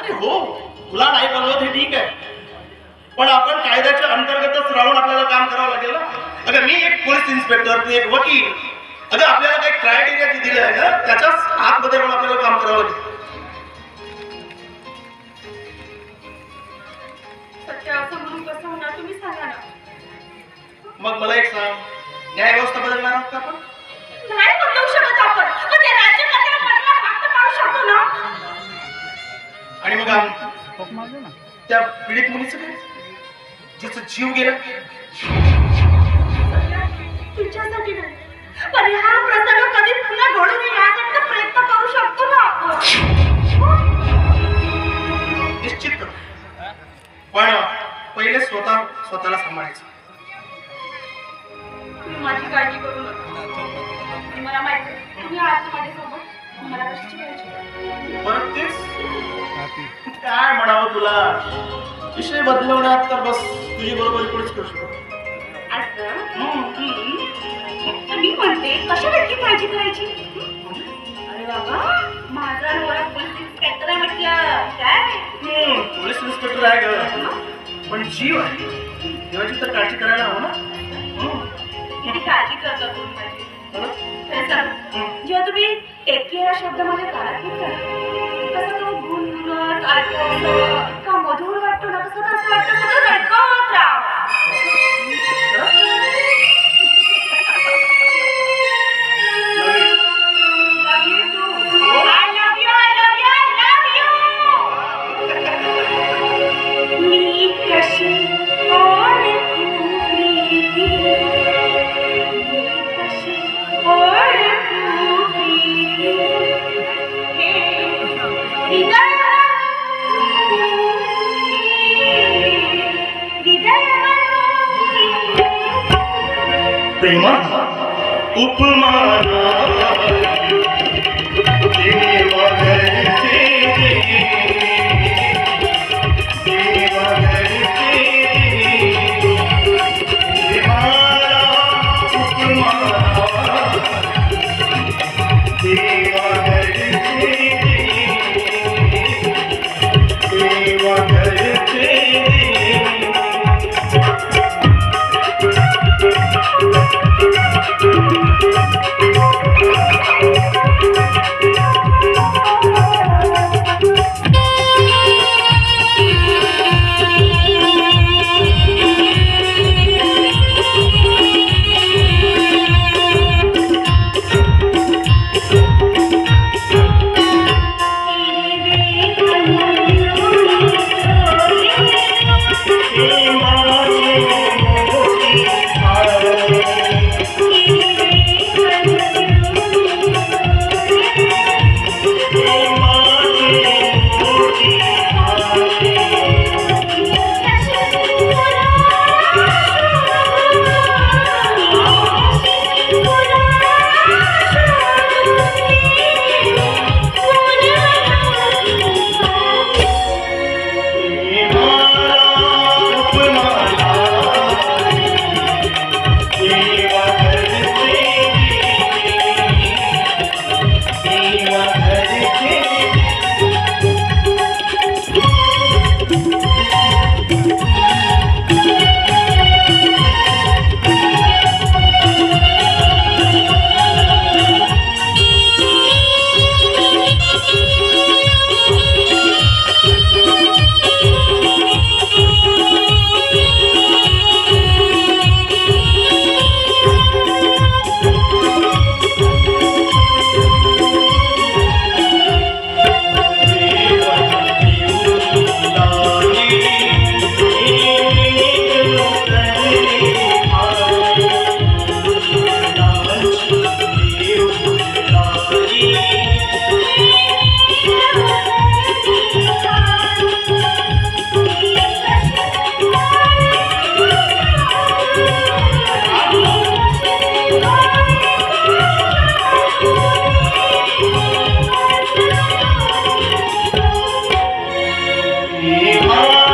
अरे हो, तुला नाही बनवत हे ठीक आहे, पण आपण कायद्याच्या अंतर्गतच राहून आपल्याला काम करावं लागेल ना. अगं मी एक पोलीस इन्स्पेक्टर, तू एक वकील. अगं आपल्याला काही क्रायटेरिया दिले आहे ना, त्याच्याच आतमध्ये पण आपल्याला काम करावं लागेल. सत्य असं म्हणून कसं होणार तुम्ही सांगा ना. मग मला एक सांग, न्याय व्यवस्था बदलणार आहोत का आपण? नाही बदलू शकत आपण, पण ते राज्यकर्त्याला फक्त पाडू शकतो ना. आणि मग त्या पीडित मुलीचं काय, जिचं जीव गेला? तुमच्यासाठी नाही, पण हा प्रसंग कधी पुन्हा घडू नये यासाठी प्रयत्न करू शकतो ना आपण. निश्चित, पण पहिले स्वतःला सांभाळायचं. तुम्ही माझी काळजी करू नका. मला माहिती आहे तुम्ही आहात माझ्यासोबत. मला कशाची काळजी? परत तेच काय म्हणावं तुला, विषय बदलवण्यात तर बस तुझी बरोबर कोणीच करू शकतो. मी म्हणते कशा नक्की काळजी करायची? अरे बाबा, माझा नवरा पोलीस इन्स्पेक्टर आहे म्हटलं काय? पोलीस इन्स्पेक्टर आहे ग, पण जीव आहे, जीवाची तर काळजी करायला हवं ना. किती काळजी करता तुम्ही माझी. जेव्हा तुम्ही टेकी हा शब्द माझ्या कानात घेतला, कसं तो गुणगुणत ऐकवतं का मधुर वाटतो ना, कसं असं वाटतं सगळं ऐकवत राहावं. प्रेमा उपमाना Hare